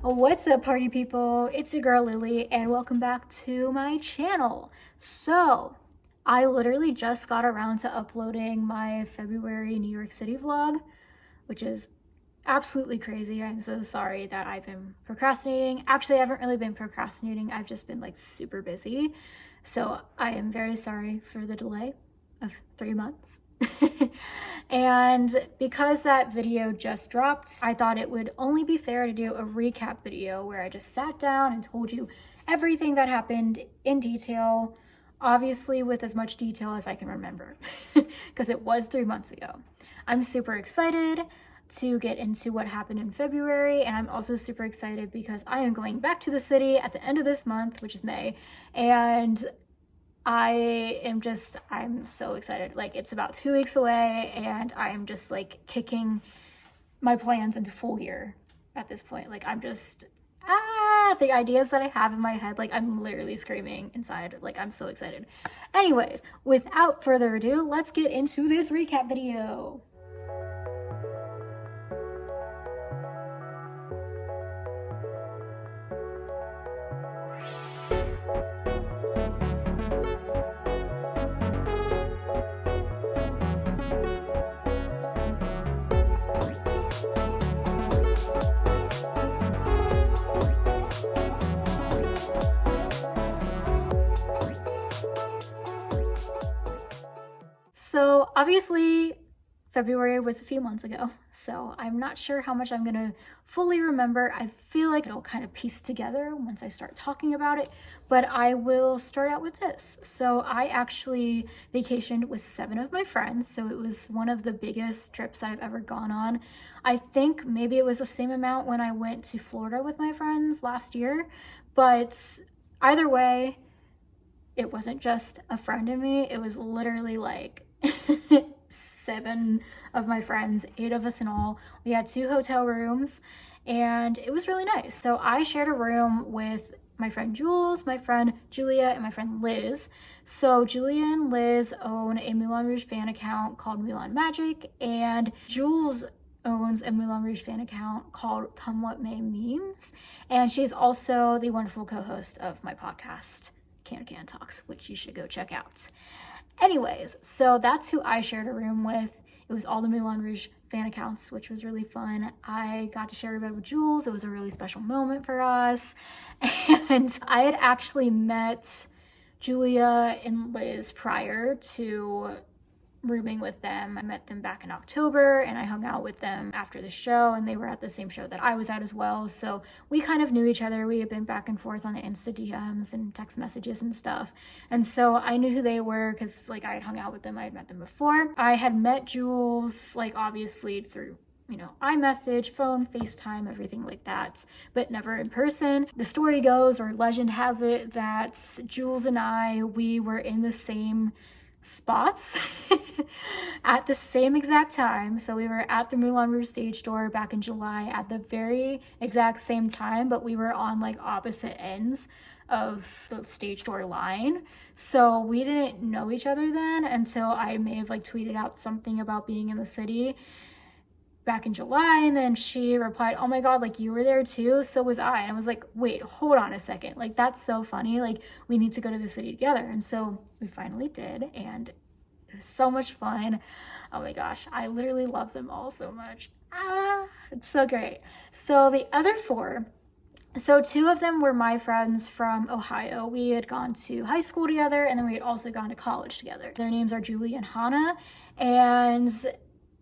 What's up, party people? It's your girl Lily and welcome back to my channel. So I literally just got around to uploading my February New York City vlog, which is absolutely crazy. I'm so sorry that I've been procrastinating. Actually, I haven't really been procrastinating. I've just been like super busy. So I am very sorry for the delay of 3 months. And because that video just dropped, I thought it would only be fair to do a recap video where I just sat down and told you everything that happened in detail, obviously with as much detail as I can remember, because it was 3 months ago. I'm super excited to get into what happened in February, and I'm also super excited because I am going back to the city at the end of this month, which is May, and I'm so excited. Like, it's about 2 weeks away and I'm just like kicking my plans into full gear at this point. Like, I'm just, the ideas that I have in my head, like I'm literally screaming inside. Like, I'm so excited. Anyways, without further ado, let's get into this recap video. So obviously February was a few months ago, so I'm not sure how much I'm gonna fully remember. I feel like it'll kind of piece together once I start talking about it, but I will start out with this. So I actually vacationed with 7 of my friends, so it was one of the biggest trips that I've ever gone on. I think maybe it was the same amount when I went to Florida with my friends last year, but either way, it wasn't just a friend and me, it was literally like 7 of my friends, 8 of us in all. We had 2 hotel rooms and it was really nice. So I shared a room with my friend Jules, my friend Julia, and my friend Liz. So Julia and Liz own a Moulin Rouge fan account called Moulin Magic, and Jules owns a Moulin Rouge fan account called Come What May Memes, and she's also the wonderful co-host of my podcast, Can Talks, which you should go check out. Anyways, so that's who I shared a room with. It was all the Moulin Rouge fan accounts, which was really fun. I got to share a bed with Jules. It was a really special moment for us. And I had actually met Julia and Liz prior to rooming with them. I met them back in October and I hung out with them after the show, and they were at the same show that I was at as well. So we kind of knew each other. We had been back and forth on the Insta DMs and text messages and stuff. And so I knew who they were because like I had hung out with them. I had met them before. I had met Jules, like obviously through, you know, iMessage, phone, FaceTime, everything like that, but never in person. The story goes, or legend has it, that Jules and we were in the same spots at the same exact time. So we were at the Moulin Rouge stage door back in July at the very exact same time, but we were on like opposite ends of the stage door line. So we didn't know each other then until I may have like tweeted out something about being in the city back in July, and then she replied, "Oh my god, like you were there too, so was I." And I was like, wait, hold on a second, like that's so funny, like we need to go to the city together. And so we finally did, and it was so much fun. Oh my gosh, I literally love them all so much. It's so great. So the other 4, so 2 of them were my friends from Ohio. We had gone to high school together, and then we had also gone to college together. Their names are Julie and Hanna, and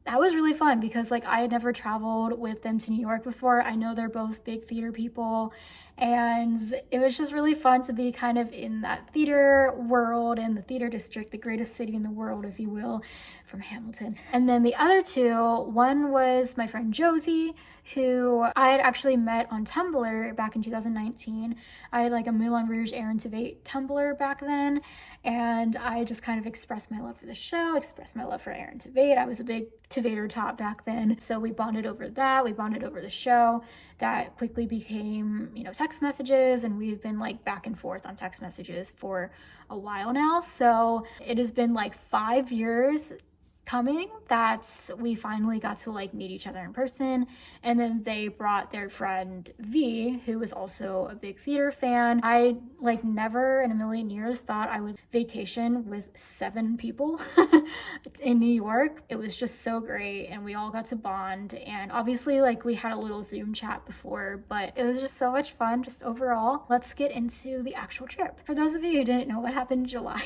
that was really fun because like I had never traveled with them to New York before. I know they're both big theater people, and it was just really fun to be kind of in that theater world in the theater district, the greatest city in the world, if you will, from Hamilton. And then the other 2, one was my friend Josie, who I had actually met on Tumblr back in 2019. I had like a Moulin Rouge Aaron Tveit Tumblr back then, and I just kind of expressed my love for the show, expressed my love for Aaron Tveit. I was a big Tveiter top back then, so we bonded over that. We bonded over the show. That quickly became, you know, text messages, and we've been like back and forth on text messages for a while now. So it has been like 5 years coming that we finally got to like meet each other in person. And then they brought their friend V, who was also a big theater fan. I like never in a million years thought I would vacation with 7 people in New York. It was just so great, and we all got to bond. And obviously like we had a little Zoom chat before, but it was just so much fun just overall. Let's get into the actual trip. For those of you who didn't know what happened in July,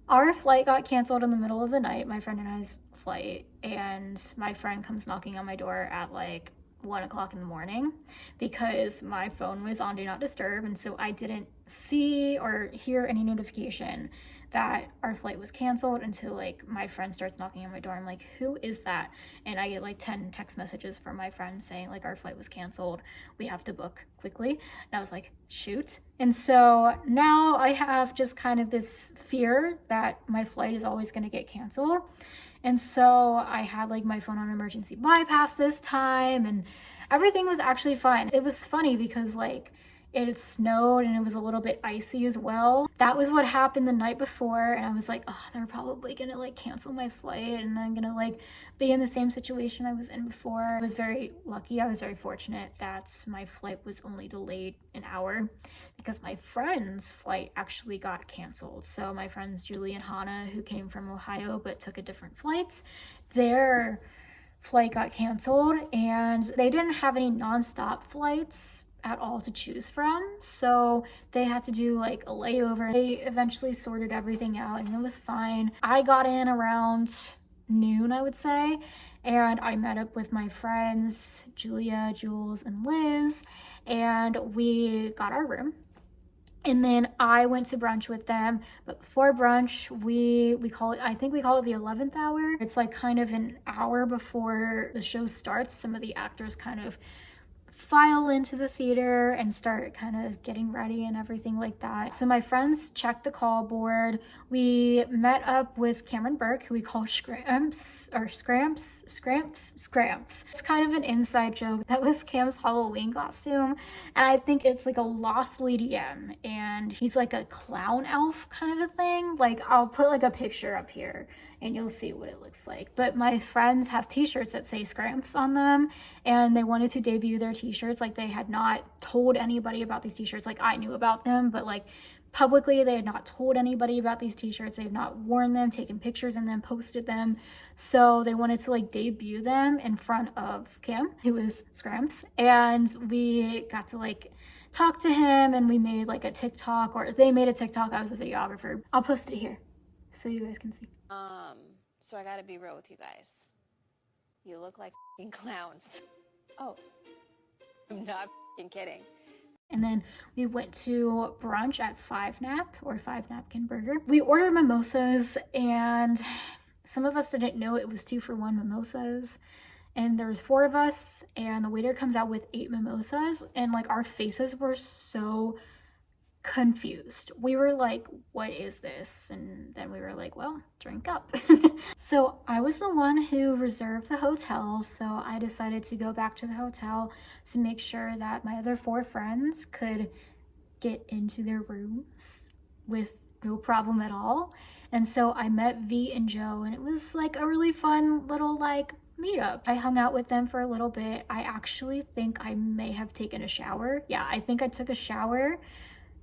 our flight got canceled in the middle of the night, my friend and I's flight, and my friend comes knocking on my door at like 1 o'clock in the morning because my phone was on Do Not Disturb, and so I didn't see or hear any notification that our flight was canceled until like my friend starts knocking on my door. I'm like, who is that? And I get like 10 text messages from my friend saying like, our flight was canceled, we have to book quickly. And I was like, shoot. And so now I have just kind of this fear that my flight is always going to get canceled. And so I had like my phone on emergency bypass this time, and everything was actually fine. It was funny because like it snowed and it was a little bit icy as well. That was what happened the night before, and I was like, oh, they're probably gonna like cancel my flight and I'm gonna like be in the same situation I was in before. I was very lucky, I was very fortunate that my flight was only delayed an hour because my friend's flight actually got canceled. So my friends Julie and Hanna, who came from Ohio but took a different flight, their flight got canceled, and they didn't have any non-stop flights at all to choose from, so they had to do like a layover. They eventually sorted everything out and it was fine. I got in around noon, I would say, and I met up with my friends Julia, Jules, and Liz, and we got our room. And then I went to brunch with them, but before brunch, we call it, I think we call it the 11th hour. It's like kind of an hour before the show starts. Some of the actors kind of file into the theater and start kind of getting ready and everything like that. So my friends checked the call board. We met up with Cameron Burke, who we call Scramps. It's kind of an inside joke. That was Cam's Halloween costume, and I think it's like a lost Liam, and he's like a clown elf kind of a thing. Like I'll put like a picture up here and you'll see what it looks like. But my friends have t-shirts that say Scramps on them, and they wanted to debut their t-shirts. Like they had not told anybody about these t-shirts. Like I knew about them, but like publicly they had not told anybody about these t-shirts. They have not worn them, taken pictures in them, posted them. So they wanted to like debut them in front of Cam, who is Scramps, and we got to like talk to him, and we made like a TikTok, or they made a TikTok. I was a videographer. I'll post it here so you guys can see. So I gotta be real with you guys. You look like f***ing clowns. Oh, I'm not f***ing kidding. And then we went to brunch at 5 Napkin Burger. We ordered mimosas, and some of us didn't know it was 2-for-1 mimosas. And there was 4 of us, and the waiter comes out with 8 mimosas, and like our faces were so confused. We were like, what is this? And then we were like, well, drink up. So I was the one who reserved the hotel, so I decided to go back to the hotel to make sure that my other 4 friends could get into their rooms with no problem at all. And so I met V and Joe, and it was like a really fun little like meetup. I hung out with them for a little bit. I actually think I may have taken a shower. Yeah, I think I took a shower.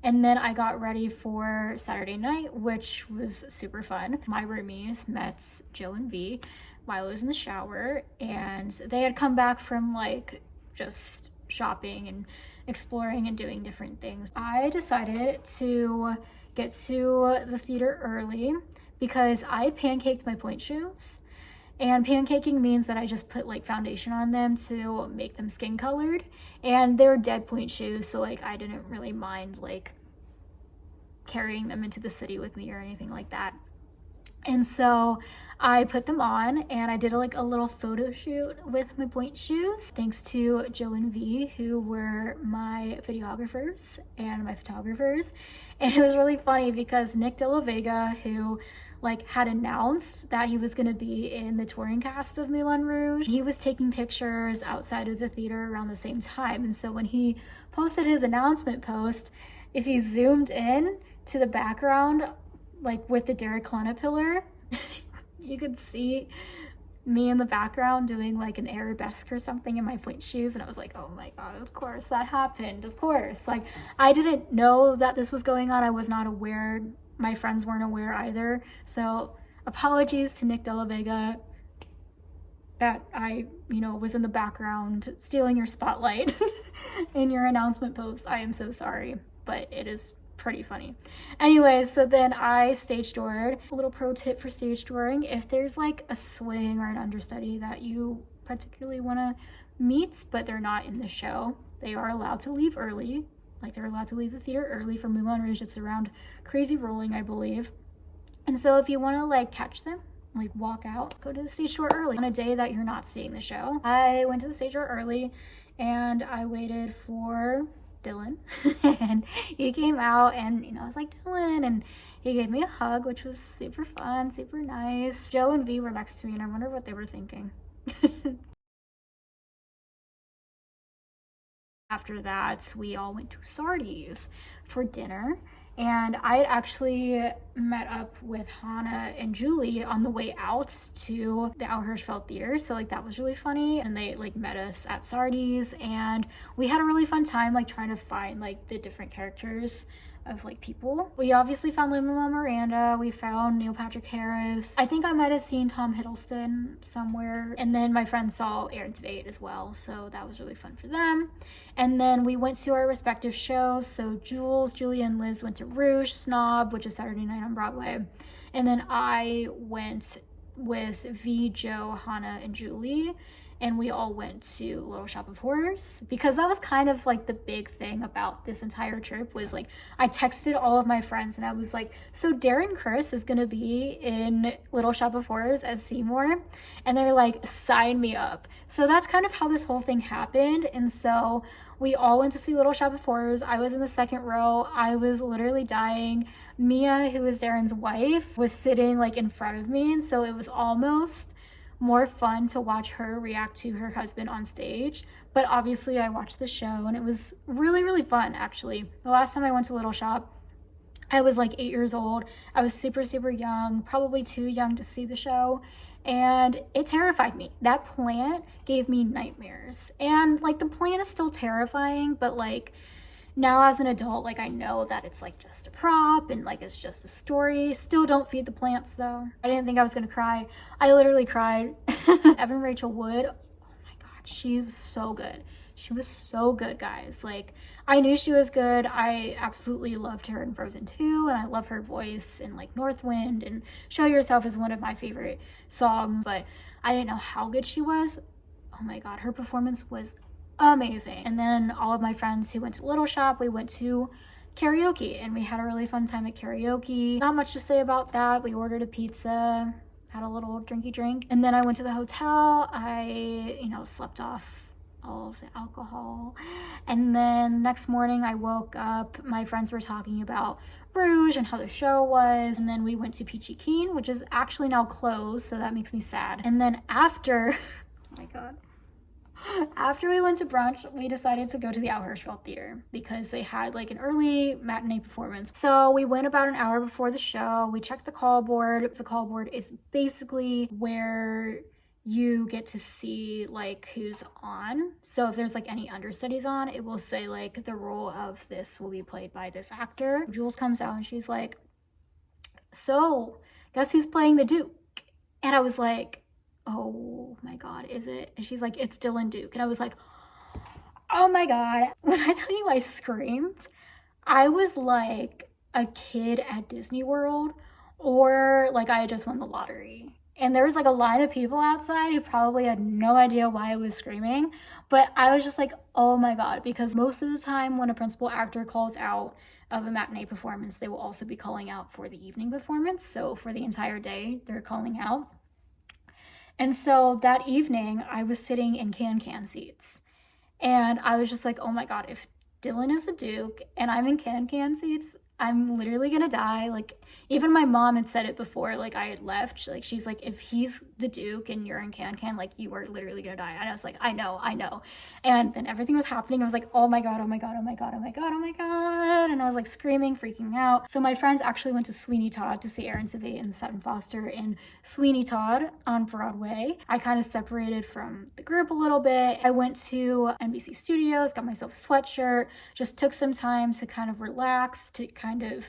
And then I got ready for Saturday night, which was super fun. My roomies met Joe and V while I was in the shower, and they had come back from like just shopping and exploring and doing different things. I decided to get to the theater early because I pancaked my point shoes. And pancaking means that I just put like foundation on them to make them skin colored, and they're dead point shoes, so like I didn't really mind like carrying them into the city with me or anything like that. And so I put them on, and I did like a little photo shoot with my point shoes, thanks to Joe and V, who were my videographers and my photographers. And it was really funny because Nick De La Vega, who like had announced that he was going to be in the touring cast of Moulin Rouge, he was taking pictures outside of the theater around the same time. And so when he posted his announcement post, if he zoomed in to the background, like with the Derek Klena pillar, You could see me in the background doing like an arabesque or something in my pointe shoes, and I was like, oh my god, of course that happened, of course. Like, I didn't know that this was going on. I was not aware. My friends weren't aware either. So apologies to Nick Della Vega that I, was in the background stealing your spotlight in your announcement post. I am so sorry, but it is pretty funny. Anyways, so then I stage doored. A little pro tip for stage dooring: if there's like a swing or an understudy that you particularly want to meet, but they're not in the show, they are allowed to leave early. Like, they're allowed to leave the theater early. For Moulin Rouge, it's around Crazy Rolling, I believe. And so if you want to like catch them, like walk out, go to the stage door early on a day that you're not seeing the show. I went to the stage door early and I waited for Dylan and he came out, and I was like, Dylan, and he gave me a hug, which was super fun, super nice. Joe and V were next to me, and I wonder what they were thinking. After that, we all went to Sardi's for dinner, and I had actually met up with Hanna and Julie on the way out to the Auerhirschfeld Theater, so like that was really funny, and they like met us at Sardi's, and we had a really fun time like trying to find like the different characters of like people. We obviously found Lin-Manuel Miranda, we found Neil Patrick Harris. I think I might have seen Tom Hiddleston somewhere, and then my friends saw Aaron Tveit as well, so that was really fun for them. And then we went to our respective shows. So Jules, Julia, and Liz went to Rouge, Snob, which is Saturday night on Broadway, and then I went with V, Joe, Hanna, and Julie, and we all went to Little Shop of Horrors, because that was kind of like the big thing about this entire trip. Was like, I texted all of my friends and I was like, so Darren Criss is gonna be in Little Shop of Horrors as Seymour, and they're like, sign me up. So that's kind of how this whole thing happened. And so we all went to see Little Shop of Horrors. I was in the second row. I was literally dying. Mia, who is Darren's wife, was sitting like in front of me, and so it was almost more fun to watch her react to her husband on stage. But obviously I watched the show, and it was really, really fun. Actually, the last time I went to Little Shop, I was like 8 years old. I was super, super young, probably too young to see the show, and it terrified me. That plant gave me nightmares, and like the plant is still terrifying, but like now as an adult, like I know that it's like just a prop and like it's just a story. Still don't feed the plants though. I didn't think I was gonna cry. I literally cried. Evan Rachel Wood, oh my god, she was so good. She was so good, guys. Like, I knew she was good. I absolutely loved her in Frozen 2, and I love her voice in like Northwind, and Show Yourself is one of my favorite songs, but I didn't know how good she was. Oh my god, her performance was amazing. And then all of my friends who went to Little Shop, we went to karaoke, and we had a really fun time at karaoke. Not much to say about that. We ordered a pizza, had a little drinky drink, and then I went to the hotel. I, slept off all of the alcohol, and then next morning I woke up, my friends were talking about Rouge and how the show was, and then we went to Peachy Keen, which is actually now closed, so that makes me sad. And then after oh my god, after we went to brunch, we decided to go to the Auerhirschfeld Theater because they had like an early matinee performance. So we went about an hour before the show. We checked the call board. The call board is basically where you get to see like who's on. So if there's like any understudies on, it will say like the role of this will be played by this actor. Jules comes out and she's like, so guess who's playing the Duke? And I was like, oh my god, is it? And she's like, it's Dylan Duke. And I was like, oh my god. When I tell you I screamed, I was like a kid at Disney World, or like I had just won the lottery. And there was like a line of people outside who probably had no idea why I was screaming, but I was just like, oh my god, because most of the time when a principal actor calls out of a matinee performance, they will also be calling out for the evening performance. So for the entire day, they're calling out. And so that evening, I was sitting in can seats, and I was just like, oh my god, if Dylan is the Duke and I'm in can seats, I'm literally gonna die. Like, even my mom had said it before, like, I had left. Like, she's like, if he's the Duke and you're in Can, like, you are literally gonna die. And I was like, I know. And then everything was happening. I was like, oh my God. And I was like screaming, freaking out. So my friends actually went to Sweeney Todd to see Aaron Tveit and Sutton Foster in Sweeney Todd on Broadway. I kind of separated from the group a little bit. I went to NBC Studios, got myself a sweatshirt, just took some time to kind of relax, to kind of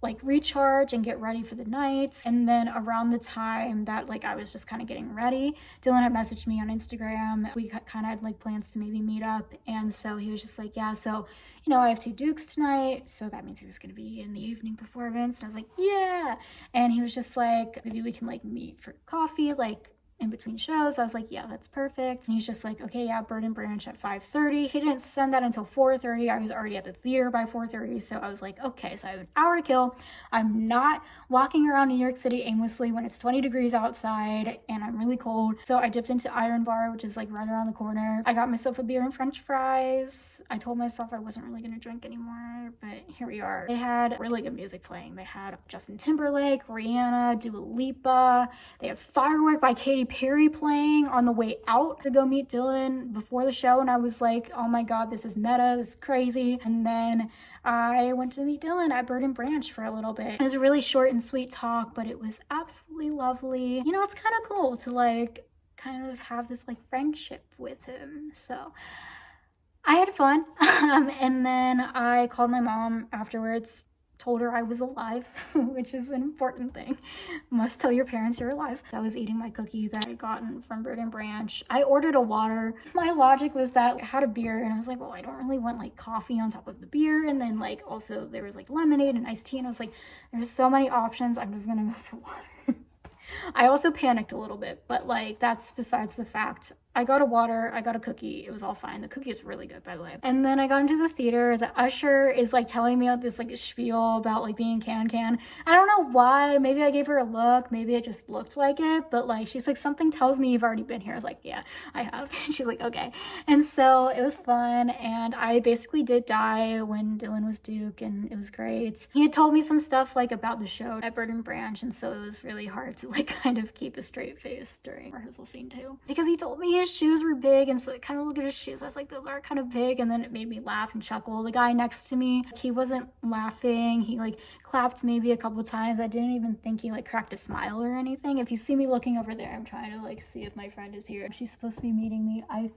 like recharge and get ready for the night. And then around the time that like I was just kind of getting ready, Dylan had messaged me on Instagram. We kind of had like plans to maybe meet up, and so he was just like, yeah, so you know, I have 2 Dukes tonight, so that means he was gonna be in the evening performance. And I was like, yeah. And he was just like, maybe we can like meet for coffee like in between shows. I was like, yeah, that's perfect. And he's just like, okay, yeah, Bird and Branch at 5:30. He didn't send that until 4:30. I was already at the theater by 4:30, so I was like, okay, so I have an hour to kill. I'm not walking around New York City aimlessly when it's 20 degrees outside and I'm really cold. So I dipped into Iron Bar, which is like right around the corner. I got myself a beer and french fries. I told myself I wasn't really gonna drink anymore, but here we are. They had really good music playing. They had Justin Timberlake, Rihanna, Dua Lipa. They had Firework by Katy Perry playing on the way out to go meet Dylan before the show, and I was like, oh my God, this is meta, this is crazy. And then I went to meet Dylan at Bird and Branch for a little bit. It was a really short and sweet talk, but it was absolutely lovely. You know, it's kind of cool to like kind of have this like friendship with him. So I had fun. And then I called my mom afterwards, told her I was alive, which is an important thing. Must tell your parents you're alive. I was eating my cookie that I had gotten from Bird and Branch. I ordered a water. My logic was that I had a beer and I was like, well, I don't really want like coffee on top of the beer. And then like also there was like lemonade and iced tea, and I was like, there's so many options. I'm just gonna go for water. I also panicked a little bit, but like that's besides the fact. I got a water, I got a cookie, it was all fine. The cookie is really good, by the way. And then I got into the theater. The usher is like telling me this like spiel about like being Can. I don't know why. Maybe I gave her a look, maybe it just looked like it, but like she's like, something tells me you've already been here. I was like, yeah, I have. She's like, okay. And so it was fun, and I basically did die when Dylan was Duke, and it was great. He had told me some stuff like about the show at Bird and Branch, and so it was really hard to like kind of keep a straight face during rehearsal scene too, because he told me his shoes were big, and so I kind of look at his shoes, I was like, those are kind of big, and then it made me laugh and chuckle. The guy next to me, he wasn't laughing. He like clapped maybe a couple times. I didn't even think he like cracked a smile or anything. If you see me looking over there, I'm trying to like see if my friend is here. She's supposed to be meeting me. I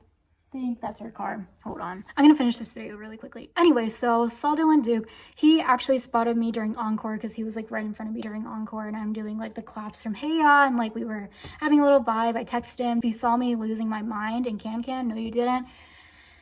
think that's her car. Hold on. I'm gonna finish this video really quickly. Anyway, so saw Dylan Duke. He actually spotted me during encore because he was like right in front of me during encore, and I'm doing like the claps from Hey Ya, and like we were having a little vibe. I texted him, if you saw me losing my mind in Can, no you didn't.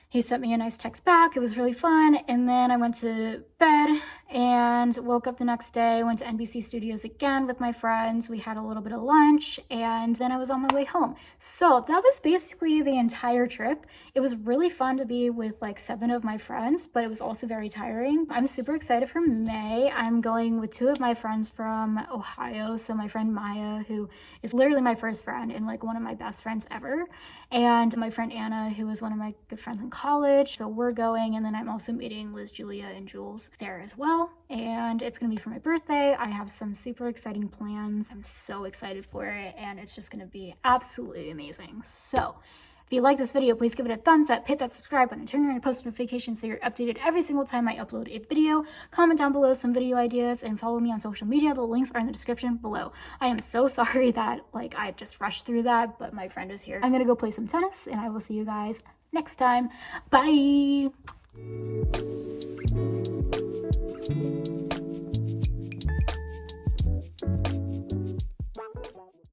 He sent me a nice text back. It was really fun. And then I went to bed and woke up the next day, went to NBC Studios again with my friends. We had a little bit of lunch, and then I was on my way home. So that was basically the entire trip. It was really fun to be with like 7 of my friends, but it was also very tiring. I'm super excited for May. I'm going with 2 of my friends from Ohio. So my friend Maya, who is literally my first friend and like one of my best friends ever, and my friend Anna, who is one of my good friends in college. So we're going, and then I'm also meeting Liz, Julia, and Jules there as well. And it's gonna be for my birthday. I have some super exciting plans. I'm so excited for it, and it's just gonna be absolutely amazing. So if you like this video, please give it a thumbs up, hit that subscribe button, turn on your post notifications so you're updated every single time I upload a video. Comment down below some video ideas and follow me on social media. The links are in the description below. I am so sorry that like I just rushed through that, but my friend is here. I'm gonna go play some tennis, and I will see you guys next time. Bye!